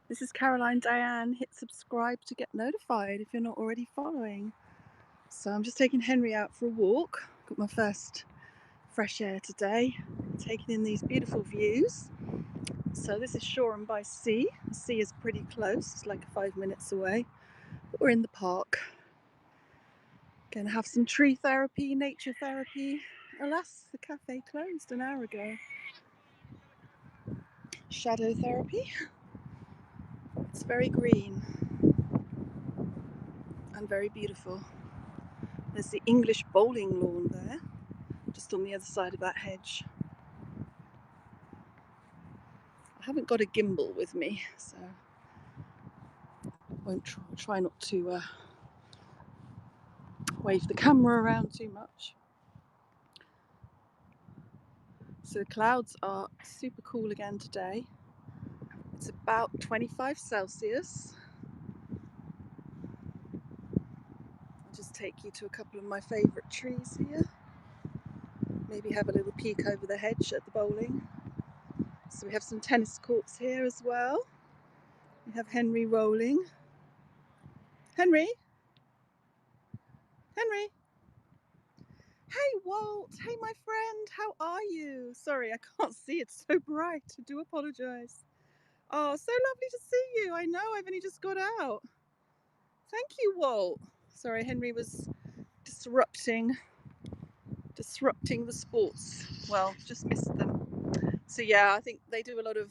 This is Caroline Diane. Hit subscribe to get notified if you're not already following. So I'm just taking Henry out for a walk. Got my first fresh air today. Taking in these beautiful views. So this is Shoreham by Sea. The sea is pretty close. It's like 5 minutes away. But we're in the park. Gonna have some tree therapy, nature therapy. Alas, the cafe closed an hour ago. Shadow therapy. It's very green and very beautiful. There's the English bowling lawn there, just on the other side of that hedge. I haven't got a gimbal with me, so I won't try not to wave the camera around too much. So the clouds are super cool again today. It's about 25 Celsius. I'll just take you to a couple of my favourite trees here. Maybe have a little peek over the hedge at the bowling. So we have some tennis courts here as well. We have Henry rolling. Henry? Henry? Hey Walt, hey my friend, how are you? Sorry, I can't see, it's so bright. I do apologise. Oh, so lovely to see you. I know, I've only just got out. Thank you, Walt. Sorry, Henry was disrupting the sports. Well, just missed them. So yeah, I think they do a lot of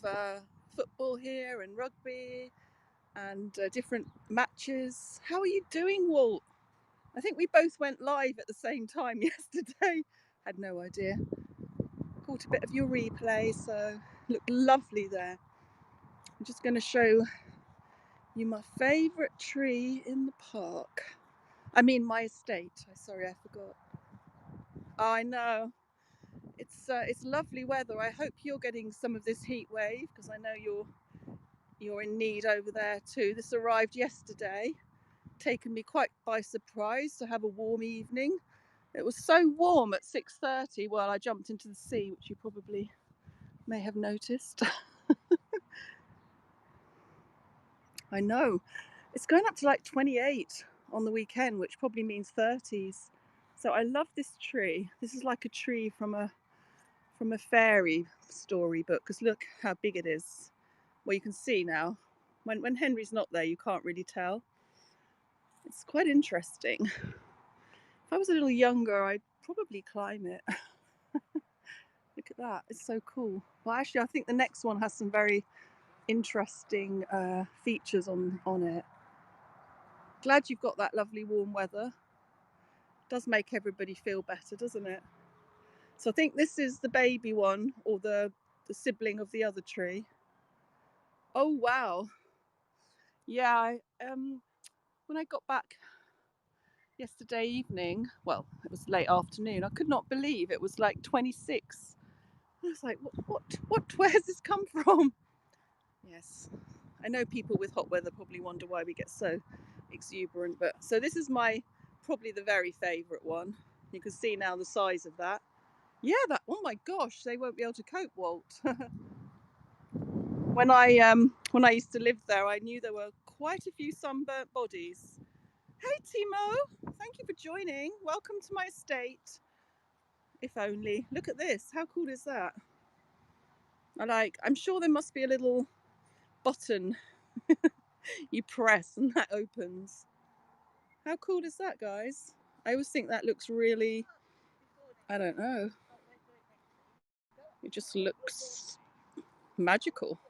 football here and rugby and different matches. How are you doing, Walt? I think we both went live at the same time yesterday. Had no idea. Caught a bit of your replay, so looked lovely there. I'm just going to show you my favourite tree in the park. I mean my estate. Sorry, I forgot. Oh, I know. It's lovely weather. I hope you're getting some of this heat wave because I know you're in need over there too. This arrived yesterday, taken me quite by surprise to have a warm evening. It was so warm at 6:30 while I jumped into the sea, which you probably may have noticed. I know. It's going up to like 28 on the weekend, which probably means 30s. So I love this tree. This is like a tree from a fairy storybook, because look how big it is. Well, you can see now. When Henry's not there, you can't really tell. It's quite interesting. If I was a little younger, I'd probably climb it. Look at that. It's so cool. Well, actually, I think the next one has some very interesting features on it. Glad you've got that lovely warm weather. Does make everybody feel better, doesn't it? So I think this is the baby one, or the sibling of the other tree. Oh wow. Yeah, when I got back yesterday evening, well, it was late afternoon, I could not believe it was like 26. I was like, where has this come from? Yes, I know people with hot weather probably wonder why we get so exuberant, but so this is probably the very favourite one. You can see now the size of that. Yeah, oh my gosh, they won't be able to cope, Walt. When I used to live there, I knew there were quite a few sunburnt bodies. Hey Timo, thank you for joining. Welcome to my estate. If only. Look at this. How cool is that? I'm sure there must be a little button you press and that opens. How cool is that, guys? I always think that looks really, I don't know. It just looks magical.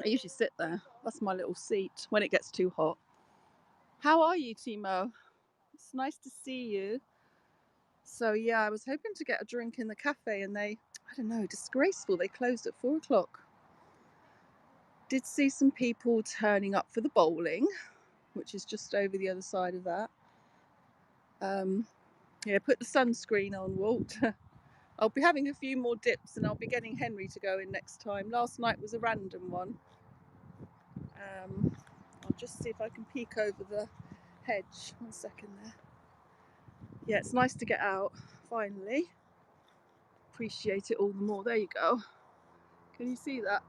I usually sit there. That's my little seat when it gets too hot. How are you, Timo? It's nice to see you. So yeah, I was hoping to get a drink in the cafe and I don't know, disgraceful. They closed at 4 o'clock. Did see some people turning up for the bowling, which is just over the other side of that. Yeah, put the sunscreen on, Walt. I'll be having a few more dips and I'll be getting Henry to go in next time. Last night was a random one. I'll just see if I can peek over the hedge. 1 second there. Yeah, it's nice to get out, finally. Appreciate it all the more. There you go. Can you see that?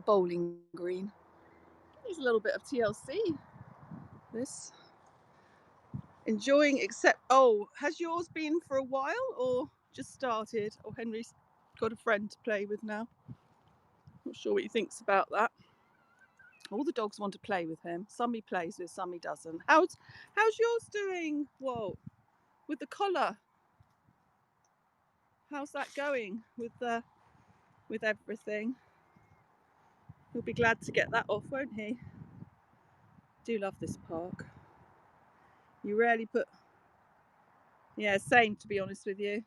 the bowling green. There's a little bit of TLC. This. Enjoying, except, oh, has yours been for a while or just started? Or Henry's got a friend to play with now? Not sure what he thinks about that. All the dogs want to play with him. Some he plays with, some he doesn't. How's yours doing, Walt? With the collar? How's that going with everything? He'll be glad to get that off, won't he? Do love this park. You rarely put, yeah, same to be honest with you.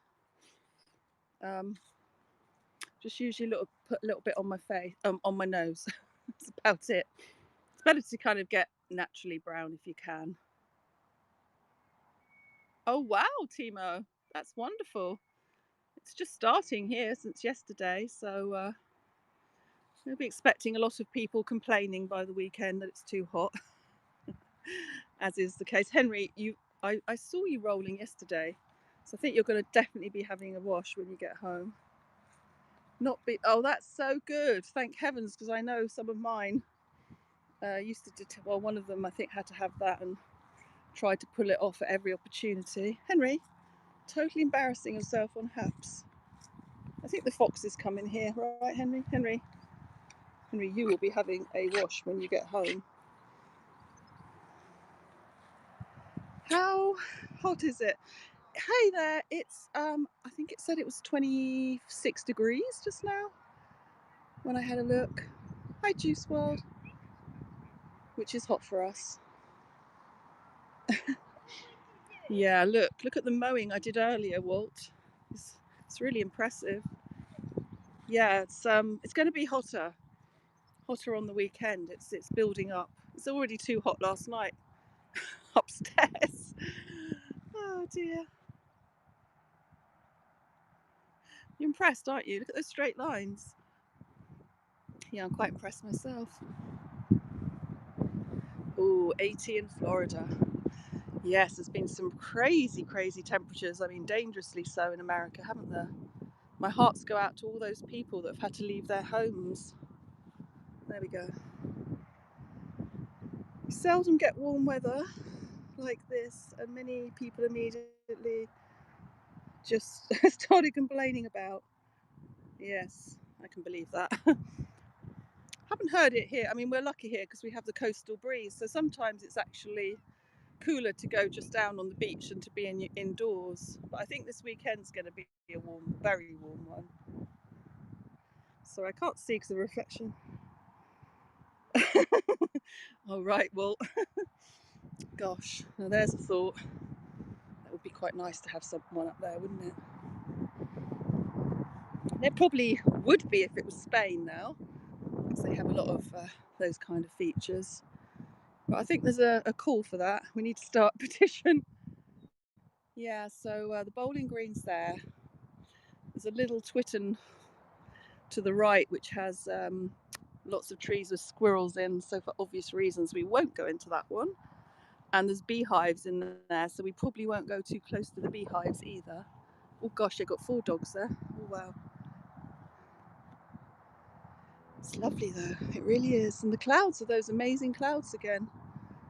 Just usually put a little bit on my face, on my nose. That's about it. It's better to kind of get naturally brown if you can. Oh wow, Timo, that's wonderful. It's just starting here since yesterday, so we'll be expecting a lot of people complaining by the weekend that it's too hot, as is the case. Henry, I saw you rolling yesterday, so I think you're going to definitely be having a wash when you get home. Oh, that's so good. Thank heavens, because I know some of mine used to, well, one of them I think had to have that and tried to pull it off at every opportunity. Henry, totally embarrassing yourself on Haps. I think the foxes come in here, right, Henry? Henry, you will be having a wash when you get home. How hot is it? Hey there, it's I think it said it was 26 degrees just now when I had a look. Hi, Juice WRLD, which is hot for us. Yeah, look at the mowing I did earlier, Walt. It's really impressive. Yeah, it's going to be hotter on the weekend. It's building up. It's already too hot last night upstairs. Oh dear. You're impressed, aren't you? Look at those straight lines. Yeah, I'm quite impressed myself. Oh, 80 in Florida. Yes, there's been some crazy temperatures. I mean, dangerously so in America, haven't there? My hearts go out to all those people that have had to leave their homes. There we go. We seldom get warm weather like this, and many people immediately just started complaining about. Yes, I can believe that. Haven't heard it here. I mean, we're lucky here because we have the coastal breeze, so sometimes it's actually cooler to go just down on the beach than to be indoors. But I think this weekend's going to be a warm, very warm one. So I can't see because of the reflection. Oh right, well, gosh, now there's a thought. That would be quite nice to have someone up there, wouldn't it? It probably would be if it was Spain now, because they have a lot of those kind of features. But I think there's a call for that. We need to start a petition. Yeah, so the bowling green's there. There's a little Twitton to the right, which has lots of trees with squirrels in. So for obvious reasons, we won't go into that one. And there's beehives in there, so we probably won't go too close to the beehives either. Oh gosh, they've got 4 dogs there. Oh wow. It's lovely though, it really is. And the clouds are those amazing clouds again.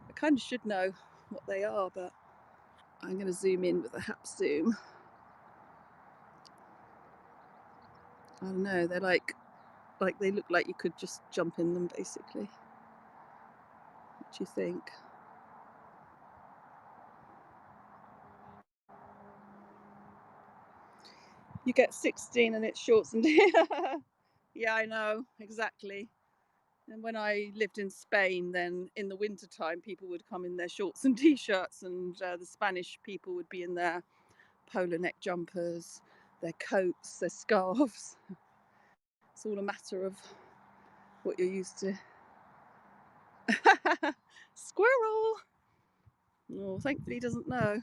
I kind of should know what they are, but I'm going to zoom in with a Haps zoom. I don't know, they're like they look like you could just jump in them basically. What do you think? You get 16 and it's shorts and yeah, I know, exactly. And when I lived in Spain, then in the winter time, people would come in their shorts and t-shirts, and the Spanish people would be in their polar neck jumpers, their coats, their scarves. It's all a matter of what you're used to. Squirrel! Oh, thankfully he doesn't know.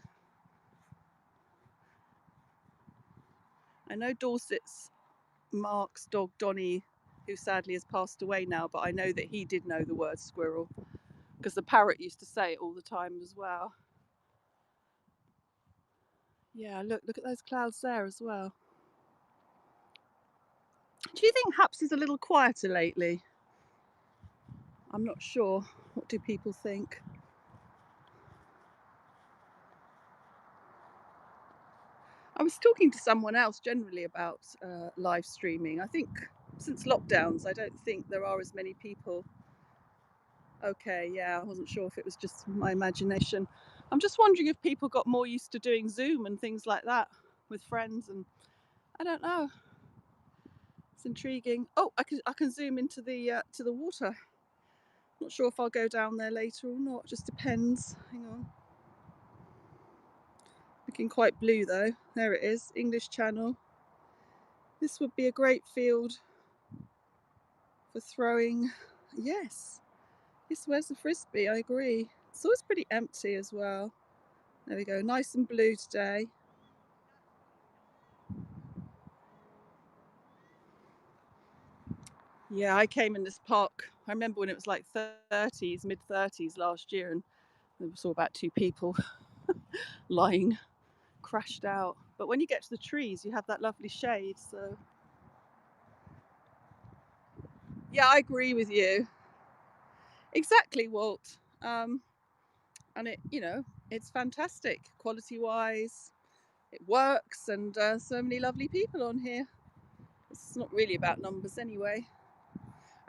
I know Dorset's Mark's dog Donnie, who sadly has passed away now, but I know that he did know the word squirrel because the parrot used to say it all the time as well. Yeah, look at those clouds there as well. Do you think Haps is a little quieter lately? I'm not sure. What do people think? I was talking to someone else generally about live streaming. I think since lockdowns, I don't think there are as many people. Okay, yeah, I wasn't sure if it was just my imagination. I'm just wondering if people got more used to doing Zoom and things like that with friends, and I don't know. It's intriguing. Oh, I can zoom into the to the water. Not sure if I'll go down there later or not. Just depends. Hang on. Looking quite blue though. There it is, English Channel. This would be a great field for throwing. Yes. Yes, where's the frisbee? I agree. It's always pretty empty as well. There we go. Nice and blue today. Yeah, I came in this park. I remember when it was like 30s, mid 30s last year, and there was all about 2 people lying crashed out. But when you get to the trees, you have that lovely shade. So, yeah, I agree with you. Exactly, Walt. And it's fantastic quality wise. It works, and so many lovely people on here. It's not really about numbers anyway.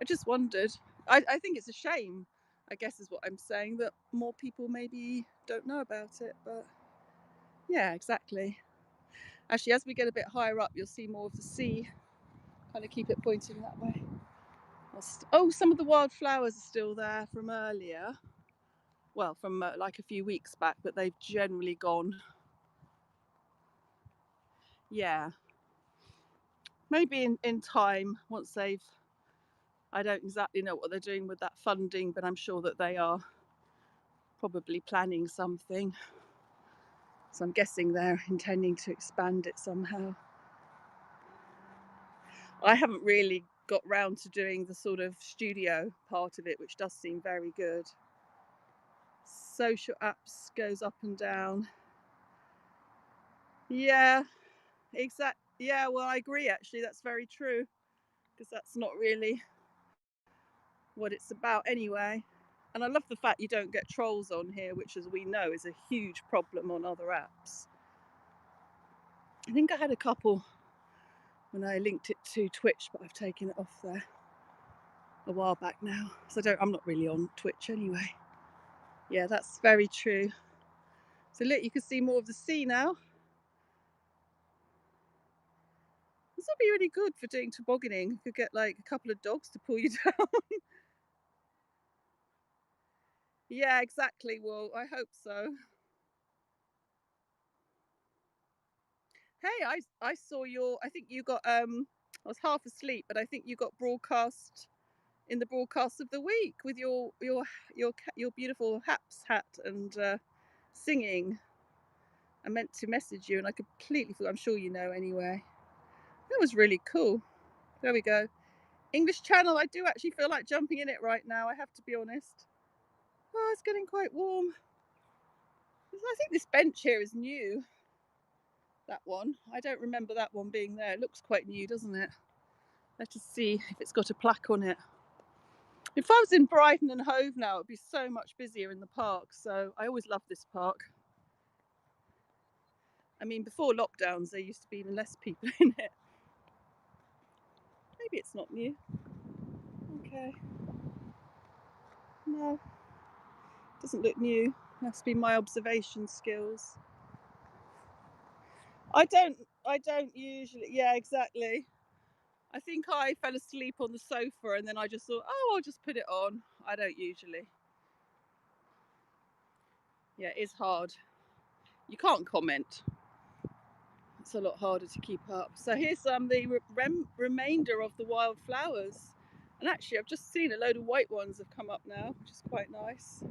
I just wondered. I think it's a shame, I guess is what I'm saying, that more people maybe don't know about it. But yeah, exactly. Actually, as we get a bit higher up, you'll see more of the sea. Kind of keep it pointing that way. Oh, some of the wildflowers are still there from earlier. Well, from like a few weeks back, but they've generally gone. Yeah, maybe in time, once they've. I don't exactly know what they're doing with that funding, but I'm sure that they are probably planning something. So I'm guessing they're intending to expand it somehow. I haven't really got round to doing the sort of studio part of it, which does seem very good. Social apps goes up and down. Yeah, exact. Yeah, well, I agree. Actually, that's very true, because that's not really what it's about anyway. And I love the fact you don't get trolls on here, which, as we know, is a huge problem on other apps. I think I had a couple when I linked it to Twitch, but I've taken it off there a while back now. So I'm not really on Twitch anyway. Yeah, that's very true. So look, you can see more of the sea now. This would be really good for doing tobogganing. You could get like a couple of dogs to pull you down. Yeah, exactly. Well, I hope so. Hey, I saw I think you got I was half asleep, but I think you got broadcast in the broadcast of the week with your beautiful Haps hat and singing. I meant to message you and I completely forgot. I'm sure you know anyway. That was really cool. There we go. English Channel. I do actually feel like jumping in it right now. I have to be honest. Oh, it's getting quite warm. I think this bench here is new. That one. I don't remember that one being there. It looks quite new, doesn't it? Let us see if it's got a plaque on it. If I was in Brighton and Hove now, it'd be so much busier in the park. So I always loved this park. I mean, before lockdowns, there used to be even less people in it. Maybe it's not new. Okay. No, doesn't look new. Must be my observation skills. I don't usually. Yeah, exactly. I think I fell asleep on the sofa and then I just thought, oh, I'll just put it on. I don't usually. Yeah, it is hard. You can't comment. It's a lot harder to keep up. So here's the remainder of the wildflowers. And actually, I've just seen a load of white ones have come up now, which is quite nice.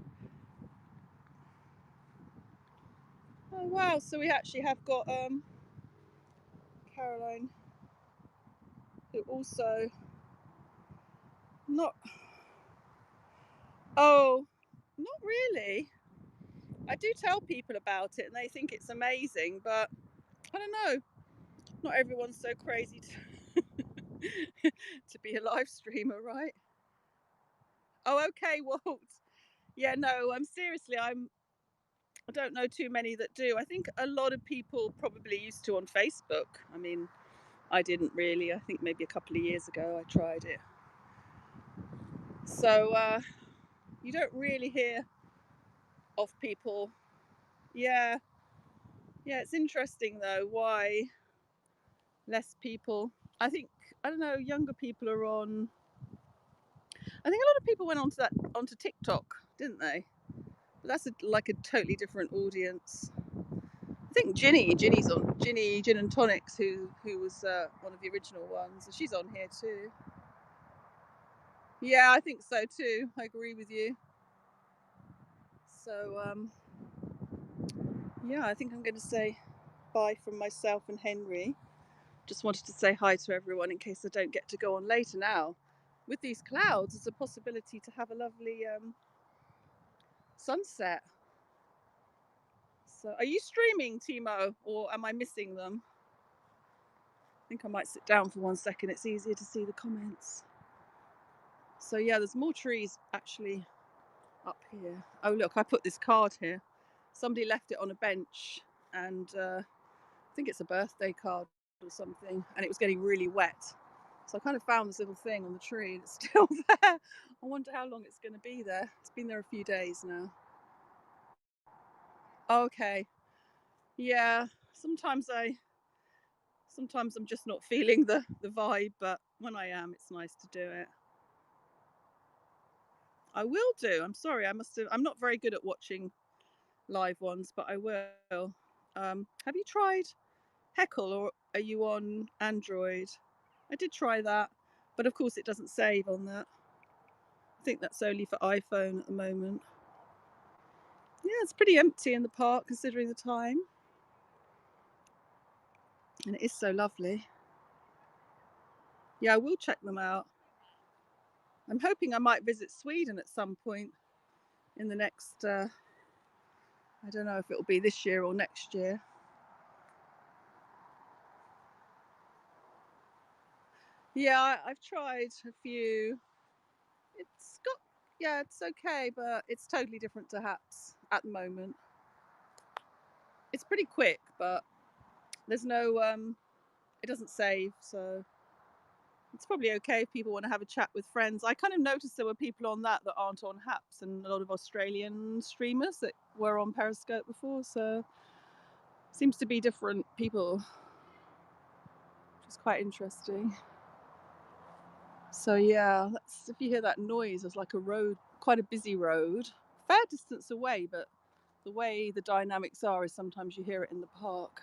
Oh wow! So we actually have got Caroline, who also not. Oh, not really. I do tell people about it, and they think it's amazing, but I don't know. Not everyone's so crazy to be a live streamer, right? Oh, okay, Walt. Yeah, no, seriously, I don't know too many that do. I think a lot of people probably used to on Facebook. I mean, I didn't really. I think maybe a couple of years ago I tried it. So you don't really hear of people. Yeah, yeah, it's interesting though why less people. I think I don't know. Younger people are on. I think a lot of people went onto TikTok, didn't they? But that's like a totally different audience. I think Ginny's on Ginny Gin and Tonics, who was one of the original ones. She's on here too. Yeah, I think so too. I agree with you. So yeah, I think I'm going to say bye from myself and Henry. Just wanted to say hi to everyone in case I don't get to go on later now. With these clouds, there's a possibility to have a lovely sunset. So, are you streaming, Timo, or am I missing them? I think I might sit down for 1 second. It's easier to see the comments. So yeah, there's more trees actually up here. Oh look, I put this card here. Somebody left it on a bench, and I think it's a birthday card or something, and it was getting really wet. So I kind of found this little thing on the tree, and it's still there. I wonder how long it's going to be there. It's been there a few days now. Okay. Yeah. Sometimes I'm just not feeling the vibe, but when I am, it's nice to do it. I will do. I'm sorry. I'm not very good at watching live ones, but I will. Have you tried Heckle, or are you on Android? I did try that, but of course it doesn't save on that. I think that's only for iPhone at the moment. Yeah, it's pretty empty in the park considering the time. And it is so lovely. Yeah, I will check them out. I'm hoping I might visit Sweden at some point in the next, I don't know if it'll be this year or next year. Yeah, I've tried a few. It's got, yeah, it's okay, but it's totally different to Haps at the moment. It's pretty quick, but there's no, it doesn't save, so it's probably okay if people want to have a chat with friends. I kind of noticed there were people on that aren't on Haps, and a lot of Australian streamers that were on Periscope before, so seems to be different people, which is quite interesting. So yeah, if you hear that noise, it's like a road, quite a busy road, fair distance away, but the way the dynamics are is sometimes you hear it in the park.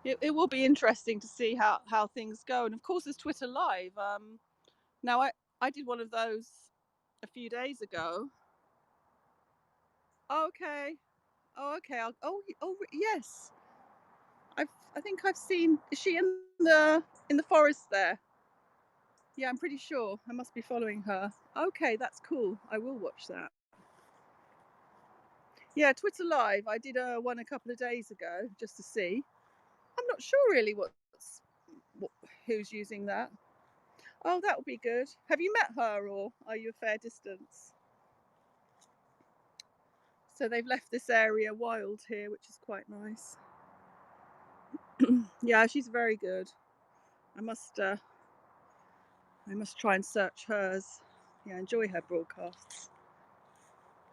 It will be interesting to see how things go, and of course there's Twitter Live. Now I did one of those a few days ago. Okay. Oh, okay. Yes. I think I've seen. Is she in the forest there? Yeah, I'm pretty sure. I must be following her. Okay, that's cool. I will watch that. Yeah, Twitter Live. I did one a couple of days ago just to see. I'm not sure really who's using that. Oh, that would be good. Have you met her, or are you a fair distance? So they've left this area wild here, which is quite nice. Yeah, she's very good. I must try and search hers. Yeah, enjoy her broadcasts.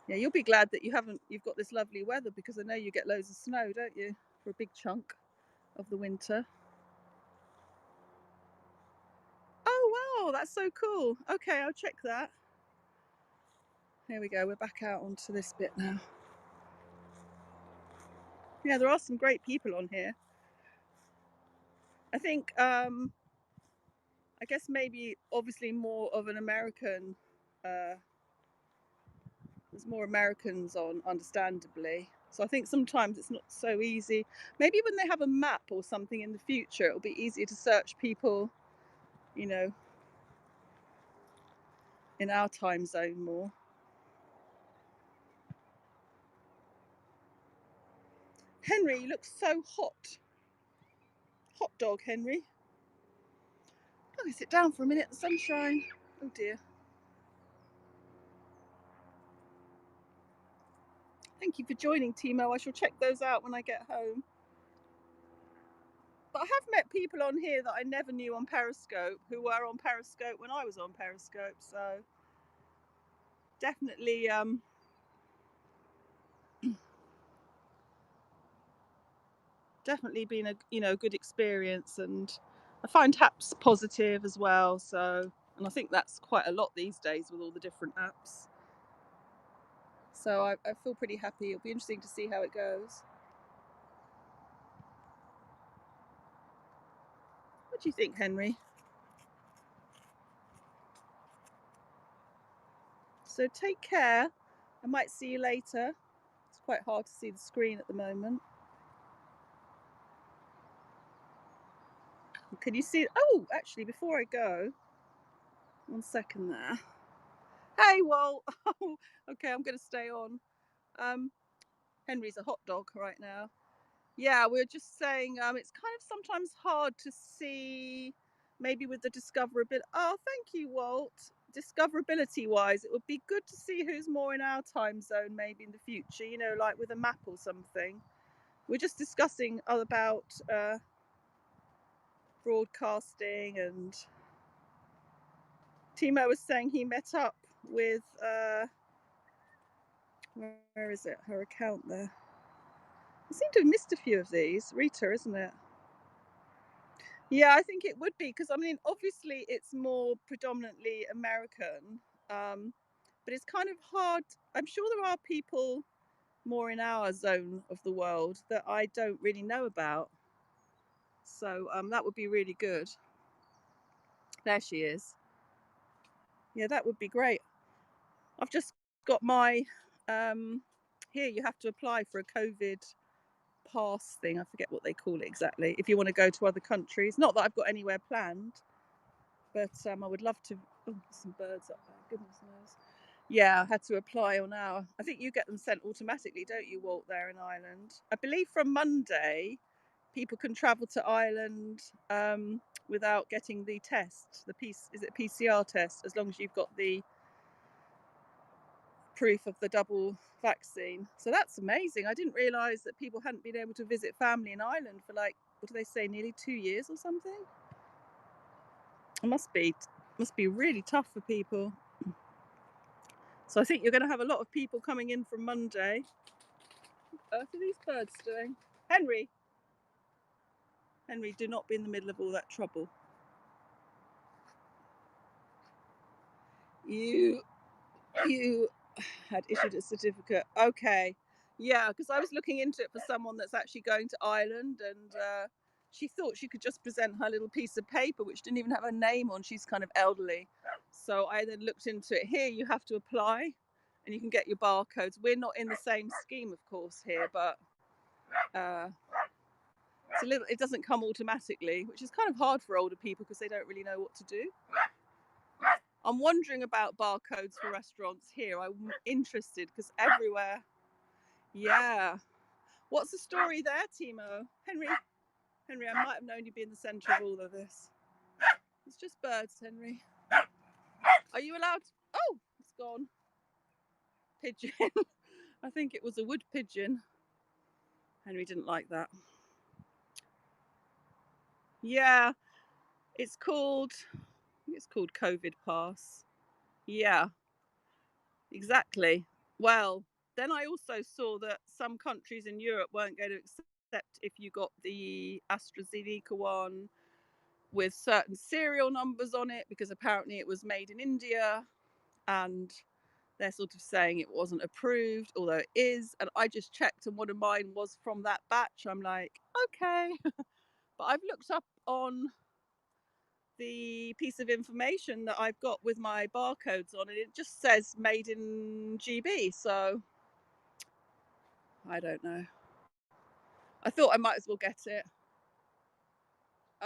Yeah, you'll be glad that you've got this lovely weather, because I know you get loads of snow, don't you, for a big chunk of the winter. Oh wow, that's so cool. Okay, I'll check that. Here we go. We're back out onto this bit now. Yeah, there are some great people on here. I think I guess maybe obviously more of an American. There's more Americans on, understandably. So I think sometimes it's not so easy. Maybe when they have a map or something in the future, it'll be easier to search people, you know, in our time zone more. Henry, you look so hot. Hot dog, Henry. I'm going to sit down for a minute. The sunshine. Oh dear. Thank you for joining, Timo. I shall check those out when I get home. But I have met people on here that I never knew on Periscope who were on Periscope when I was on Periscope. So definitely definitely been a good experience, and I find apps positive as well. So, and I think that's quite a lot these days with all the different apps. So I feel pretty happy. It'll be interesting to see how it goes. What do you think, Henry? So take care. I might see you later. It's quite hard to see the screen at the moment. Can you see? Oh, actually, before I go, 1 second there. Hey, Walt. Oh, okay, I'm going to stay on. Henry's a hot dog right now. Yeah, we were just saying it's kind of sometimes hard to see, maybe with the discoverability. Oh, thank you, Walt. Discoverability wise, it would be good to see who's more in our time zone maybe in the future, like with a map or something. We're just discussing about broadcasting, and Timo was saying he met up with, where is it? Her account there. I seem to have missed a few of these. Rita, isn't it? Yeah, I think it would be, because I mean, obviously it's more predominantly American, but it's kind of hard. I'm sure there are people more in our zone of the world that I don't really know about. So that would be really good. There she is. Yeah, that would be great. I've just got my, here you have to apply for a COVID pass thing. I forget what they call it exactly. If you want to go to other countries, not that I've got anywhere planned, but I would love to. Oh, there's some birds up there. Goodness knows. Yeah, I had to apply on our. I think you get them sent automatically, don't you, Walt? There in Ireland, I believe from Monday, people can travel to Ireland without getting the test. Is it PCR test? As long as you've got the proof of the double vaccine. So that's amazing. I didn't realise that people hadn't been able to visit family in Ireland for, like, what do they say, nearly 2 years or something. It must be really tough for people. So I think you're going to have a lot of people coming in from Monday. What are these birds doing? Henry, do not be in the middle of all that trouble. You had issued a certificate. Okay. Yeah, because I was looking into it for someone that's actually going to Ireland, and she thought she could just present her little piece of paper, which didn't even have her name on. She's kind of elderly. So I then looked into it. Here you have to apply, and you can get your barcodes. We're not in the same scheme, of course, here, but it doesn't come automatically, which is kind of hard for older people because they don't really know what to do. I'm wondering about barcodes for restaurants here. I'm interested because everywhere. Yeah. What's the story there, Timo? Henry, I might have known you'd be in the centre of all of this. It's just birds, Henry. Are you allowed? Oh, it's gone. Pigeon. I think it was a wood pigeon. Henry didn't like that. Yeah, it's called COVID Pass. Yeah, exactly. Well, then I also saw that some countries in Europe weren't going to accept if you got the AstraZeneca one with certain serial numbers on it, because apparently it was made in India, and they're sort of saying it wasn't approved, although it is. And I just checked, and one of mine was from that batch. I'm like, okay. But I've looked up on the piece of information that I've got with my barcodes on, and it just says made in GB. So I don't know. I thought I might as well get it.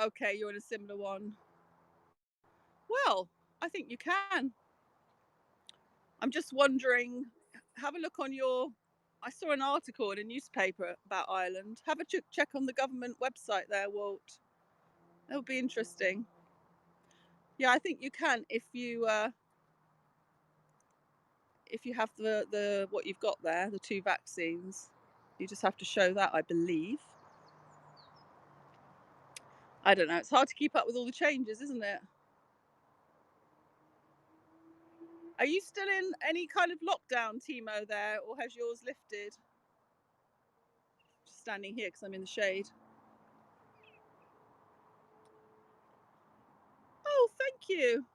Okay, you're in a similar one. Well, I think you can. I'm just wondering, have a look on I saw an article in a newspaper about Ireland. Have a check on the government website there, Walt. That would be interesting. Yeah, I think you can if you have the what you've got there, the 2 vaccines. You just have to show that, I believe. I don't know. It's hard to keep up with all the changes, isn't it? Are you still in any kind of lockdown, Timo, there, or has yours lifted? Just standing here because I'm in the shade. Oh, thank you.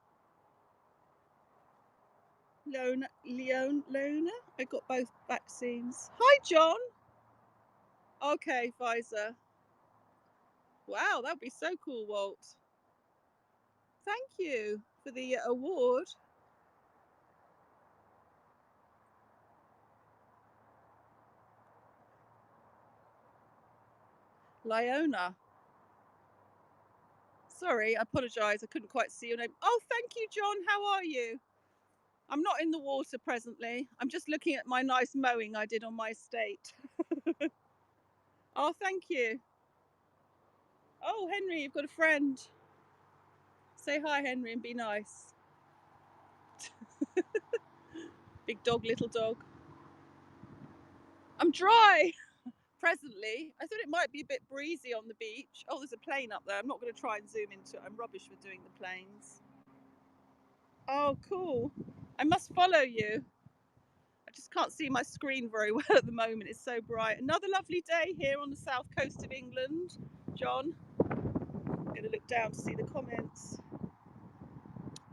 Leona. I got both vaccines. Hi, John. Okay, Pfizer. Wow, that'd be so cool, Walt. Thank you for the award. Leona. Sorry, I apologise. I couldn't quite see your name. Oh, thank you, John. How are you? I'm not in the water presently. I'm just looking at my nice mowing I did on my estate. Oh, thank you. Oh, Henry, you've got a friend. Say hi, Henry, and be nice. Big dog, little dog. I'm dry presently. I thought it might be a bit breezy on the beach. Oh, there's a plane up there. I'm not going to try and zoom into it. I'm rubbish with doing the planes. Oh, cool. I must follow you. I just can't see my screen very well at the moment. It's so bright. Another lovely day here on the south coast of England. John, I'm going to look down to see the comments.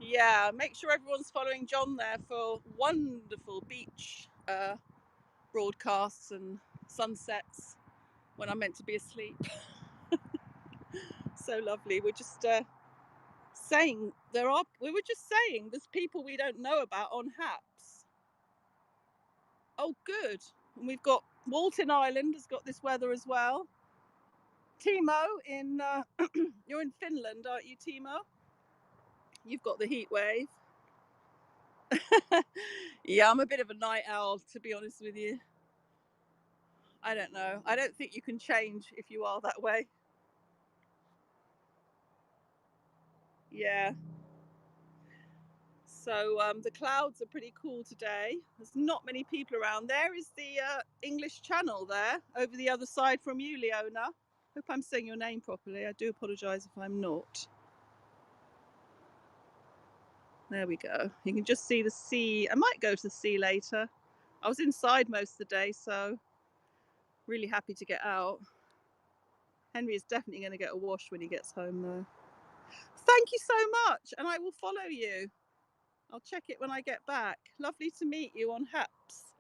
Yeah, make sure everyone's following John there for wonderful beach broadcasts and sunsets when I'm meant to be asleep. So lovely. We're just saying we were just saying there's people we don't know about on HAPS. Oh, good. And we've got Walton Island has got this weather as well. Timo, you're in Finland, aren't you, Timo? You've got the heat wave. Yeah, I'm a bit of a night owl, to be honest with you. I don't know. I don't think you can change if you are that way. Yeah. So the clouds are pretty cool today. There's not many people around. There is the English Channel there, over the other side from you, Leona. Hope I'm saying your name properly. I do apologise if I'm not. There we go. You can just see the sea. I might go to the sea later. I was inside most of the day, so really happy to get out. Henry is definitely going to get a wash when he gets home, though. Thank you so much, and I will follow you. I'll check it when I get back. Lovely to meet you on HAPS.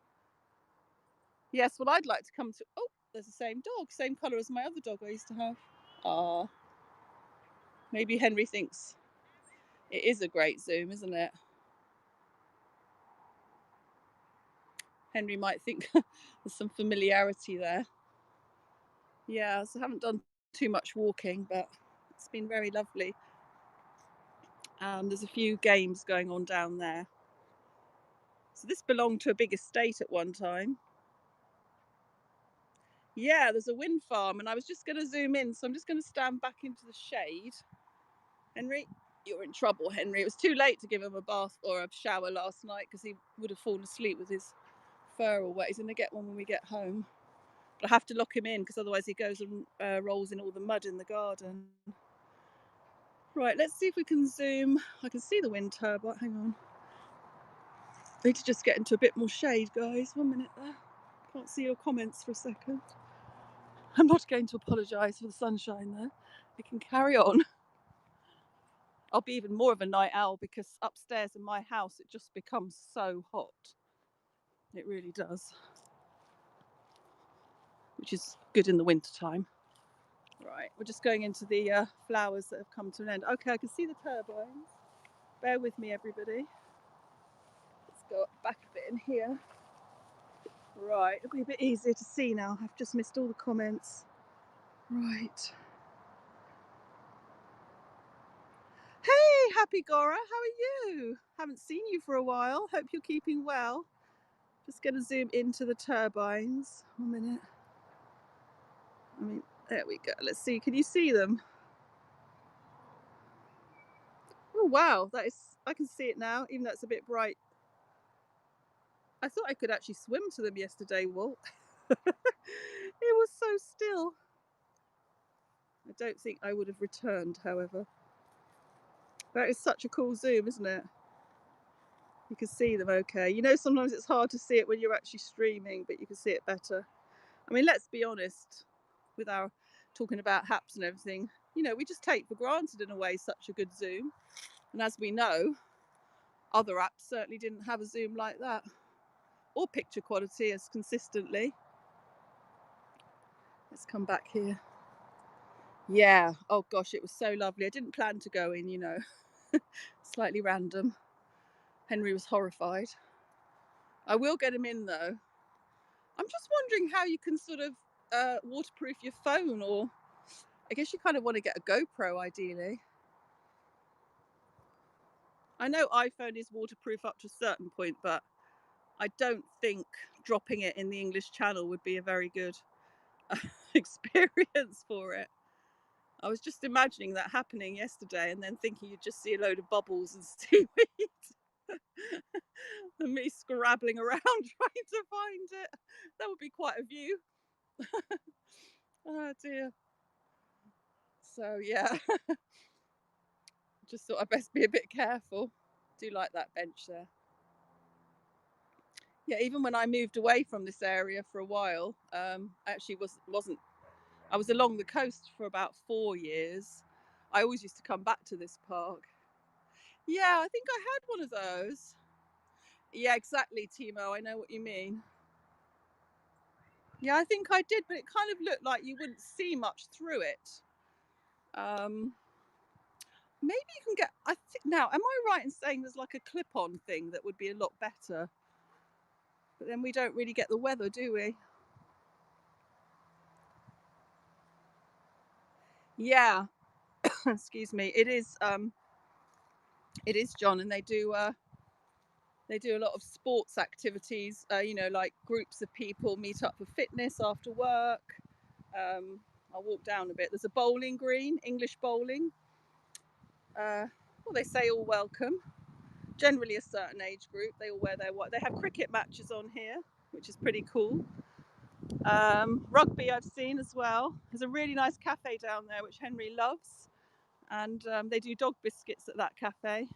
Yes, well, I'd like to come to. Oh, there's the same dog, same colour as my other dog I used to have. Ah, maybe Henry thinks it is a great Zoom, isn't it? Henry might think there's some familiarity there. Yeah, so I haven't done too much walking, but it's been very lovely. There's a few games going on down there. So this belonged to a big estate at one time. Yeah, there's a wind farm, and I was just going to zoom in, so I'm just going to stand back into the shade. Henry, you're in trouble, Henry. It was too late to give him a bath or a shower last night because he would have fallen asleep with his fur all wet. He's going to get one when we get home. But I have to lock him in because otherwise he goes and rolls in all the mud in the garden. Right, let's see if we can zoom. I can see the wind turbine. Hang on. I need to just get into a bit more shade, guys. 1 minute there. Can't see your comments for a second. I'm not going to apologise for the sunshine, though. It can carry on. I'll be even more of a night owl because upstairs in my house it just becomes so hot. It really does. Which is good in the winter time. Right, we're just going into the flowers that have come to an end. Okay, I can see the turbines. Bear with me, everybody. Let's go back a bit in here. Right, it'll be a bit easier to see now. I've just missed all the comments. Right. Hey, Happy Gora, how are you? Haven't seen you for a while. Hope you're keeping well. Just going to zoom into the turbines. 1 minute. There we go. Let's see. Can you see them? Oh, wow, that is, I can see it now, even though it's a bit bright. I thought I could actually swim to them yesterday, Walt. It was so still. I don't think I would have returned, however. That is such a cool zoom, isn't it? You can see them okay. You know, sometimes it's hard to see it when you're actually streaming, but you can see it better. I mean, let's be honest, with our talking about haps and everything, you know, we just take for granted in a way such a good zoom. And as we know, other apps certainly didn't have a zoom like that, or picture quality as consistently. Let's come back here. Yeah, oh gosh, it was so lovely. I didn't plan to go in, you know, slightly random. Henry was horrified. I will get him in though. I'm just wondering how you can sort of waterproof your phone, or I guess you kind of want to get a GoPro ideally. I know iPhone is waterproof up to a certain point, but I don't think dropping it in the English Channel would be a very good experience for it. I was just imagining that happening yesterday and then thinking you'd just see a load of bubbles and seaweed and me scrabbling around trying to find it. That would be quite a view. Oh dear. So yeah, just thought I'd best be a bit careful. Do like that bench there. Yeah, even when I moved away from this area for a while, I actually wasn't. I was along the coast for about 4 years. I always used to come back to this park. Yeah, I think I had one of those. Yeah, exactly, Timo. I know what you mean. Yeah, I think I did, but it kind of looked like you wouldn't see much through it. Um, Maybe you can get. I think now, am I right in saying there's like a clip-on thing that would be a lot better? But then we don't really get the weather, do we? Yeah. Excuse me. It is. It is, John, and they do a lot of sports activities. You know, like groups of people meet up for fitness after work. I'll walk down a bit. There's a bowling green, English bowling. Well, they say all welcome. Generally, a certain age group. They all wear their white. They have cricket matches on here, which is pretty cool. Rugby I've seen as well. There's a really nice cafe down there which Henry loves, and they do dog biscuits at that cafe.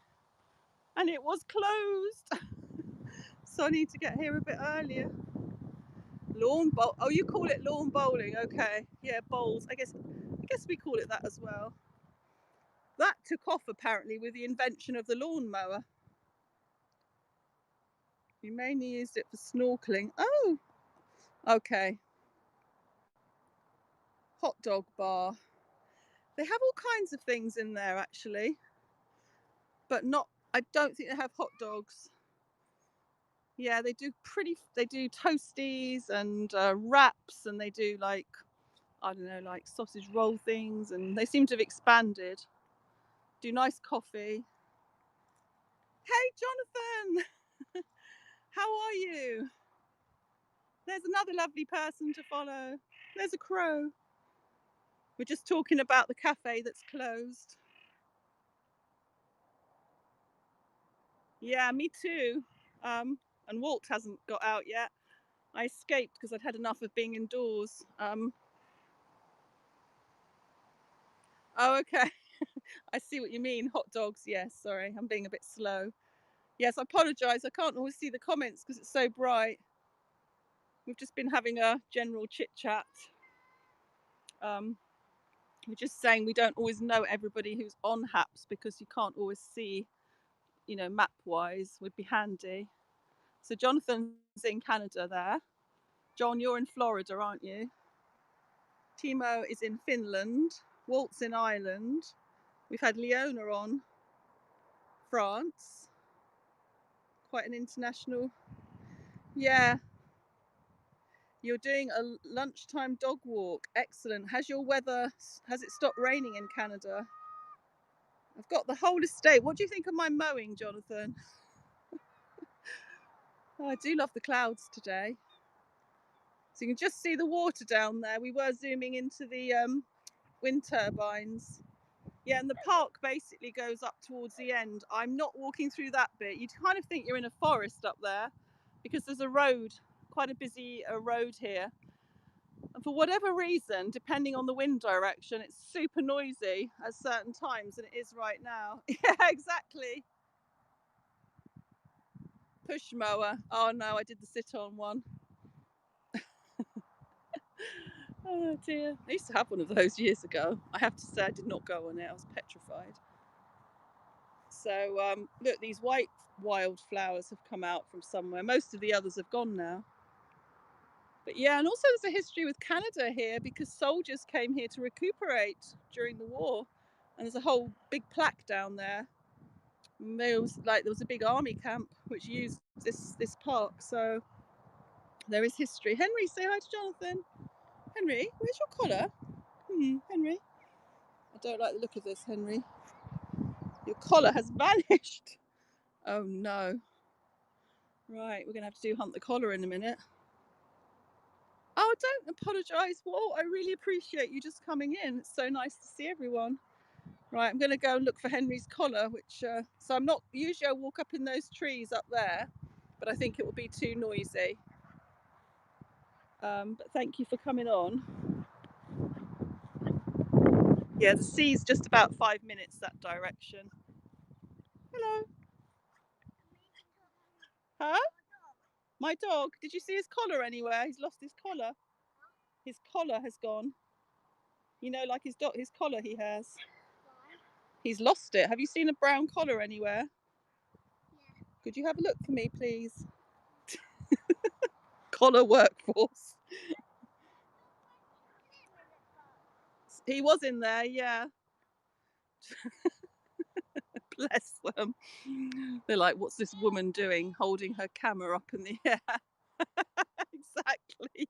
And it was closed, so I need to get here a bit earlier. Lawn bowl. Oh, you call it lawn bowling? Okay, yeah, bowls. I guess we call it that as well. That took off apparently with the invention of the lawnmower. You mainly used it for snorkeling. Oh, okay. Hot dog bar. They have all kinds of things in there actually, but not. I don't think they have hot dogs. Yeah, they do pretty. They do toasties and wraps, and they do like, I don't know, like sausage roll things, and they seem to have expanded. Do nice coffee. Hey, Jonathan, how are you? There's another lovely person to follow. There's a crow. We're just talking about the cafe that's closed. Yeah, me too. And Walt hasn't got out yet. I escaped because I'd had enough of being indoors. Oh, okay. I see what you mean. Hot dogs. Yes, sorry. I'm being a bit slow. Yes, I apologise. I can't always see the comments because it's so bright. We've just been having a general chit chat. We're just saying we don't always know everybody who's on HAPS because you can't always see, you know, map wise would be handy. So Jonathan's in Canada there. John, you're in Florida, aren't you? Timo is in Finland. Walt's in Ireland. We've had Leona on France. Quite an international. Yeah. You're doing a lunchtime dog walk. Excellent. Has it stopped raining in Canada? I've got the whole estate. What do you think of my mowing, Jonathan? Oh, I do love the clouds today. So you can just see the water down there. We were zooming into the wind turbines. Yeah, and the park basically goes up towards the end. I'm not walking through that bit. You kind of think you're in a forest up there because there's a road, quite a busy road here. And for whatever reason, depending on the wind direction, it's super noisy at certain times, and it is right now. Yeah, exactly. Push mower. Oh no, I did the sit on one. Oh dear. I used to have one of those years ago. I have to say, I did not go on it. I was petrified. So look, these white wildflowers have come out from somewhere. Most of the others have gone now. But yeah, and also there's a history with Canada here because soldiers came here to recuperate during the war, and there's a whole big plaque down there. And there was a big army camp which used this park, so there is history. Henry, say hi to Jonathan. Henry, where's your collar? Henry, I don't like the look of this, Henry. Your collar has vanished. Oh no. Right, we're gonna have to do hunt the collar in a minute. Oh, don't apologise, Walt. I really appreciate you just coming in. It's so nice to see everyone. Right, I'm going to go and look for Henry's collar, which, so I'm not, usually I walk up in those trees up there, but I think it will be too noisy. But thank you for coming on. Yeah, the sea's just about 5 minutes that direction. Hello. Huh? My dog. Did you see his collar anywhere? He's lost his collar. His collar has gone. You know, like his collar he has. He's lost it. Have you seen a brown collar anywhere? Yeah. Could you have a look for me, please? Collar workforce. He was in there, yeah. Bless them. They're like, what's this woman doing holding her camera up in the air? Exactly.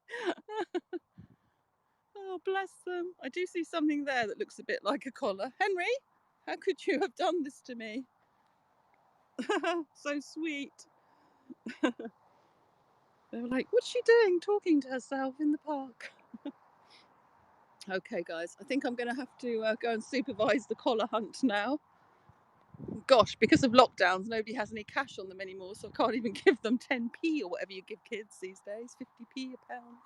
Oh, bless them. I do see something there that looks a bit like a collar. Henry, how could you have done this to me? So sweet. They were like, what's she doing talking to herself in the park? Okay, guys, I think I'm going to have to go and supervise the collar hunt now. Gosh, because of lockdowns, nobody has any cash on them anymore, so I can't even give them 10p or whatever you give kids these days, 50p a pound.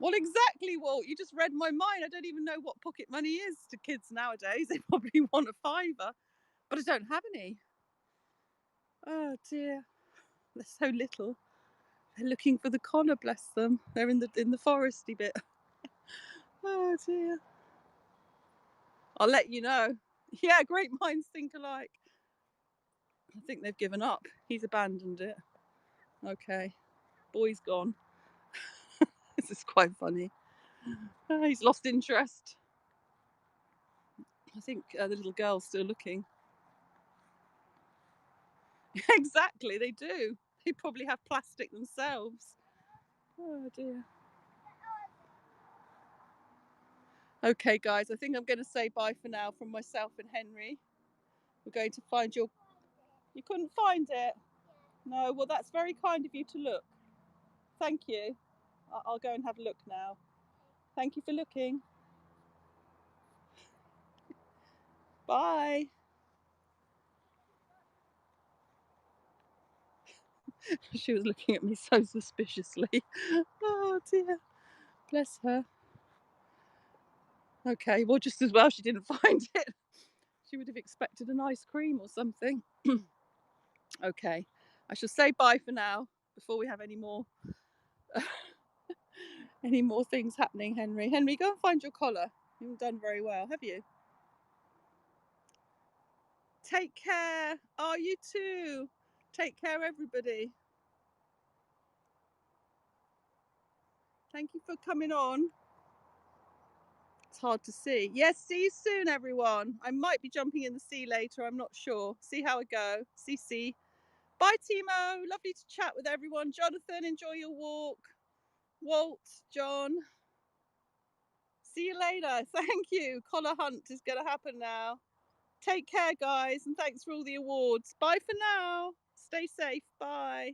Well, exactly, Walt. You just read my mind. I don't even know what pocket money is to kids nowadays. They probably want a fiver, but I don't have any. Oh dear, they're so little. They're looking for the collar, bless them. They're in the foresty bit. Oh dear. I'll let you know. Yeah, great minds think alike. I think they've given up. He's abandoned it. Okay, boy's gone. This is quite funny. He's lost interest. I think the little girl's still looking. Exactly, they do. They probably have plastic themselves. Oh dear. Okay, guys, I think I'm going to say bye for now from myself and Henry. We're going to find your. You couldn't find it? No, well, that's very kind of you to look. Thank you. I'll go and have a look now. Thank you for looking. Bye. She was looking at me so suspiciously. Oh dear. Bless her. Okay, well, just as well she didn't find it. She would have expected an ice cream or something. Okay, I shall say bye for now before we have any more things happening, Henry. Henry, go and find your collar. You haven't done very well, have you? Take care. Oh, you too. Take care, everybody. Thank you for coming on. It's hard to see. Yes, see you soon, everyone. I might be jumping in the sea later. I'm not sure. See how I go. See. Bye, Timo. Lovely to chat with everyone. Jonathan, enjoy your walk. Walt, John. See you later. Thank you. Collar hunt is going to happen now. Take care, guys, and thanks for all the awards. Bye for now. Stay safe. Bye.